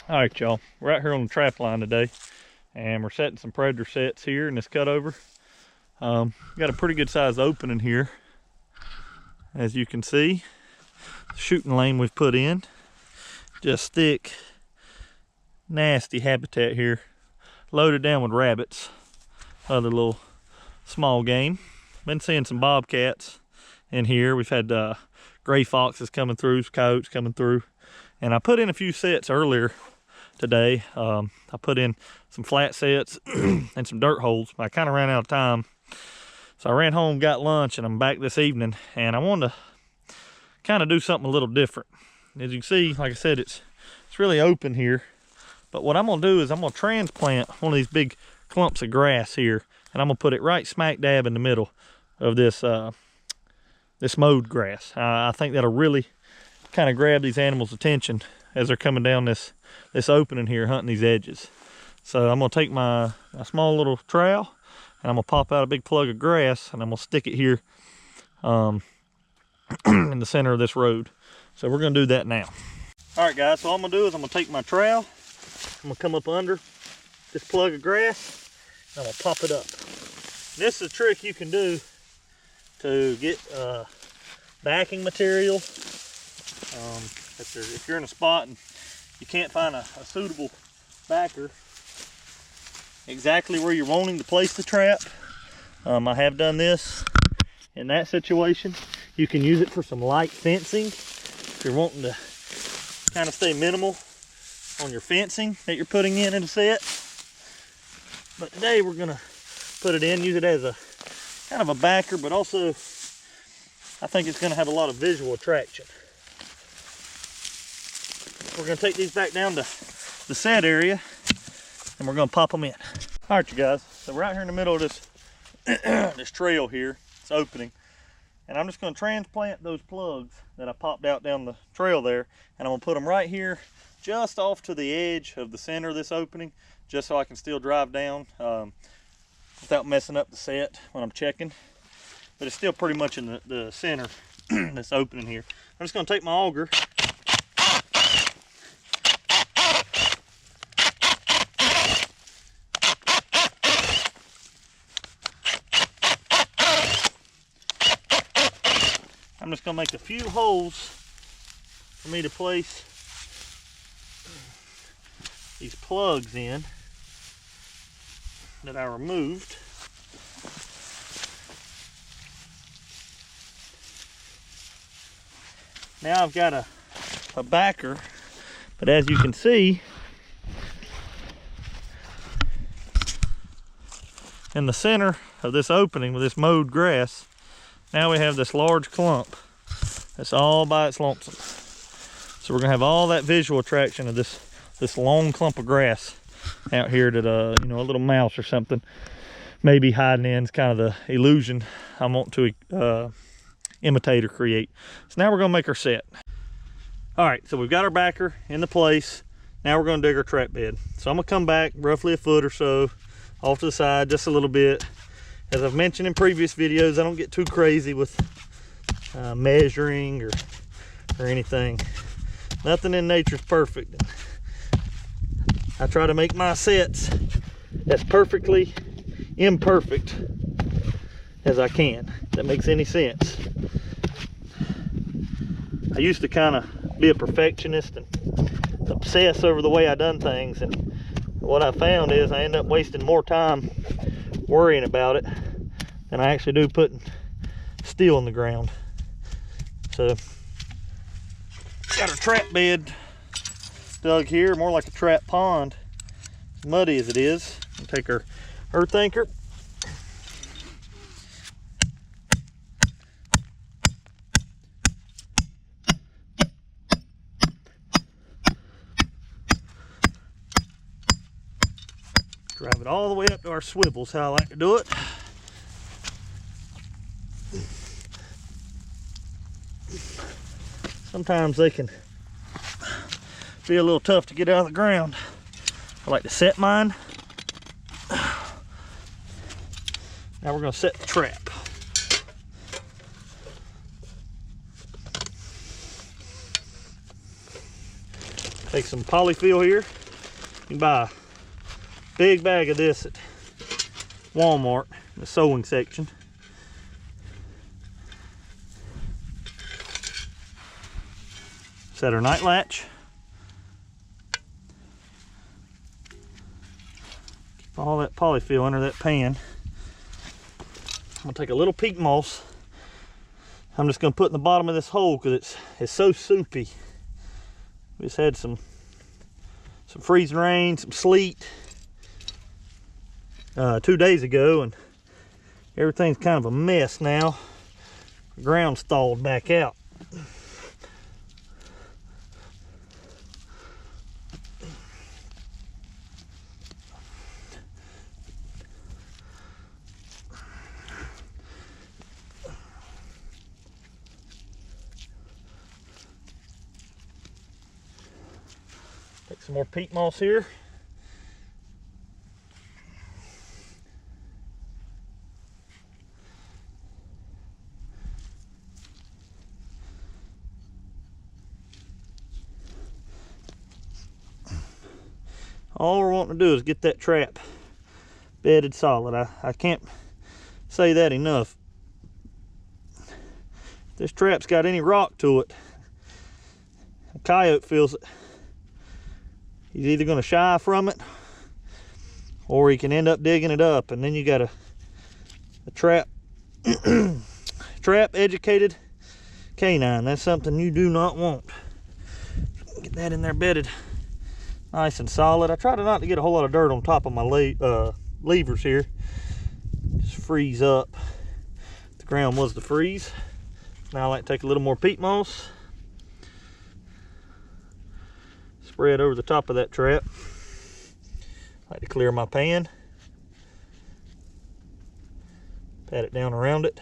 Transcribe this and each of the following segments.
All right, y'all, we're out here on the trap line today, and we're setting some predator sets here in this cutover. Got a pretty good sized opening here, as you can see. The shooting lane we've put in, just thick, nasty habitat here, loaded down with rabbits, other little small game. Been seeing some bobcats in here. We've had gray foxes coming through, coyotes coming through, and I put in a few sets earlier today. I put in some flat sets and some dirt holes. I kind of ran out of time, so I ran home, got lunch, and I'm back this evening, and I wanted to kind of do something a little different. As you can see, like I said, it's really open here, but what I'm gonna do is I'm gonna transplant one of these big clumps of grass here, and I'm gonna put it right smack dab in the middle of this this mowed grass. I think that'll really kind of grab these animals' attention as they're coming down this opening here, hunting these edges. So I'm gonna take my small little trowel, and I'm gonna pop out a big plug of grass, and I'm gonna stick it here in the center of this road. So we're gonna do that now. All right, guys, so all I'm gonna do is I'm gonna take my trowel, I'm gonna come up under this plug of grass, and I'm gonna pop it up. This is a trick you can do to get backing material. If you're in a spot and you can't find a suitable backer exactly where you're wanting to place the trap, I have done this in that situation. You can use it for some light fencing if you're wanting to kind of stay minimal on your fencing that you're putting in a set. But today we're gonna put it in, use it as a kind of a backer, but also I think it's gonna have a lot of visual attraction. We're gonna take these back down to the set area, and we're gonna pop them in. All right, you guys, so we're out here in the middle of this this trail here. It's opening, and I'm just gonna transplant those plugs that I popped out down the trail there, and I'm gonna put them right here, just off to the edge of the center of this opening, just so I can still drive down without messing up the set when I'm checking. But it's still pretty much in the center, this opening here. I'm just gonna take my auger, I'm just gonna make a few holes for me to place these plugs in that I removed. Now I've got a backer, but as you can see, in the center of this opening with this mowed grass, now we have this large clump that's all by its lonesome. So we're gonna have all that visual attraction of this long clump of grass out here that you know, a little mouse or something maybe hiding in. It's kind of the illusion I want to imitate or create. So now we're gonna make our set. All right, so we've got our backer in the place. Now we're gonna dig our trap bed. So I'm gonna come back roughly a foot or so off to the side, just a little bit. As I've mentioned in previous videos, I don't get too crazy with measuring or anything. Nothing in nature's perfect. I try to make my sets as perfectly imperfect as I can, if that makes any sense. I used to kind of be a perfectionist and obsess over the way I done things, and what I found is I end up wasting more time worrying about it than I actually do putting steel in the ground. So got our trap bed dug here, more like a trap pond, muddy as it is. We'll take our earth anchor, drive it all the way up to our swivels, how I like to do it. Sometimes they can be a little tough to get out of the ground. I like to set mine. Now we're going to set the trap. Take some polyfill here. You can buy a big bag of this at Walmart, in the sewing section. Set our night latch. Keep all that polyfill under that pan. I'm gonna take a little peat moss. I'm just gonna put in the bottom of this hole because it's so soupy. We just had some freezing rain, some sleet 2 days ago, and everything's kind of a mess now. The ground's thawed back out. Take some more peat moss here. All we're wanting to do is get that trap bedded solid. I can't say that enough. If this trap's got any rock to it, a coyote feels it. He's either going to shy from it, or he can end up digging it up, and then you got a trap educated canine. That's something you do not want. Get that in there bedded nice and solid. I try not to get a whole lot of dirt on top of my levers here. Just freeze up. The ground was to freeze. Now I like to take a little more peat moss, spread over the top of that trap. I like to clear my pan, pat it down around it.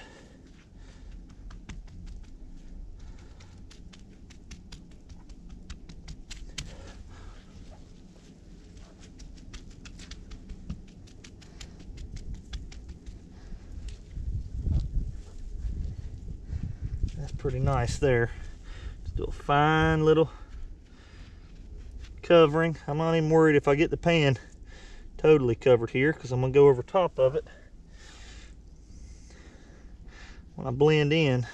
That's pretty nice there. Just do a fine little covering. I'm not even worried if I get the pan totally covered here, because I'm going to go over top of it when I blend in.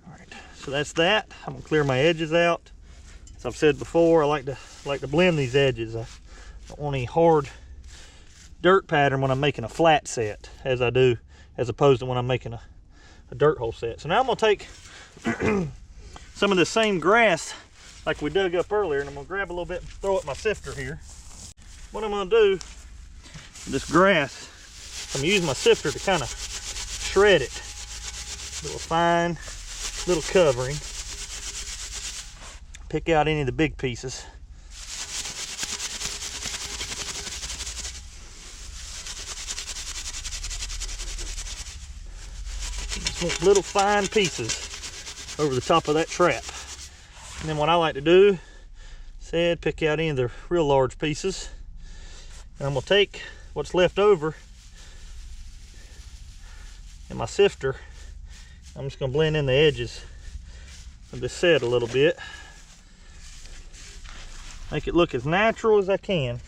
Alright, so that's that. I'm going to clear my edges out. As I've said before, I like to blend these edges. I don't want any hard dirt pattern when I'm making a flat set, as opposed to when I'm making a dirt hole set. So now I'm going to take some of the same grass like we dug up earlier, and I'm going to grab a little bit and throw it in my sifter here. What I'm going to do with this grass, I'm going to use my sifter to kind of shred it. Do a fine little covering. Pick out any of the big pieces. Little fine pieces over the top of that trap. And then what I like to do, pick out any of the real large pieces, and I'm gonna take what's left over in my sifter. I'm just gonna blend in the edges of this set a little bit, make it look as natural as I can.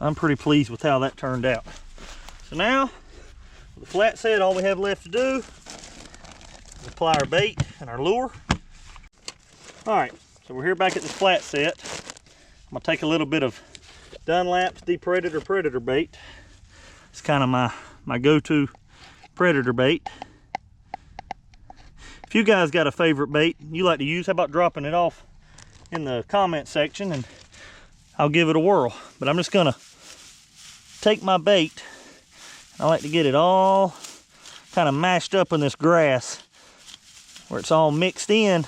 I'm pretty pleased with how that turned out. So now, with the flat set, all we have left to do is apply our bait and our lure. All right, so we're here back at this flat set. I'm gonna take a little bit of Dunlap's DePredator Predator bait. It's kind of my go-to predator bait. If you guys got a favorite bait you like to use, how about dropping it off in the comment section and I'll give it a whirl. But I'm just gonna take my bait. I like to get it all kind of mashed up in this grass where it's all mixed in,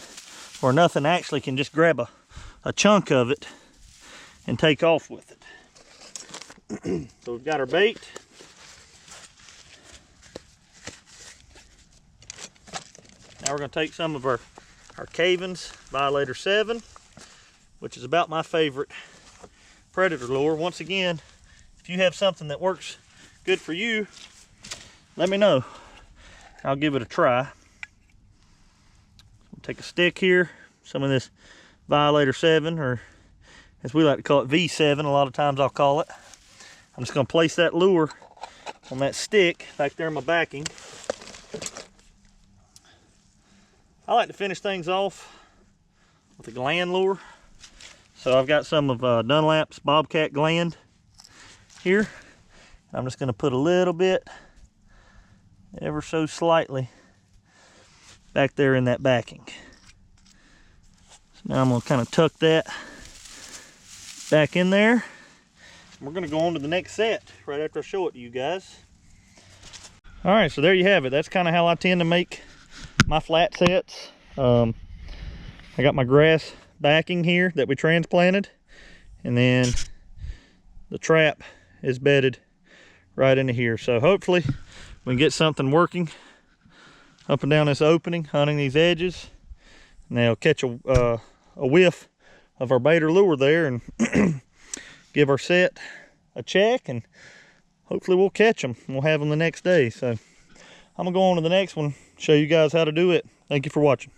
where nothing actually can just grab a chunk of it and take off with it. So we've got our bait. Now we're going to take some of our Cavens Violator 7, which is about my favorite predator lure. Once again, if you have something that works good for you, let me know. I'll give it a try. We'll take a stick here, some of this Violator 7, or as we like to call it, V7, a lot of times I'll call it. I'm just gonna place that lure on that stick back there in my backing. I like to finish things off with a gland lure. So I've got some of Dunlap's Bobcat gland here. I'm just gonna put a little bit, ever so slightly, back there in that backing. So now I'm gonna kind of tuck that back in there. We're gonna go on to the next set right after I show it to you guys. All right, so there you have it. That's kind of how I tend to make my flat sets. I got my grass backing here that we transplanted, and then the trap is bedded right into here. So hopefully we can get something working up and down this opening, hunting these edges, and they'll catch a whiff of our baiter lure there and give our set a check, and hopefully we'll catch them. We'll have them the next day. So I'm gonna go on to the next one, show you guys how to do it. Thank you for watching.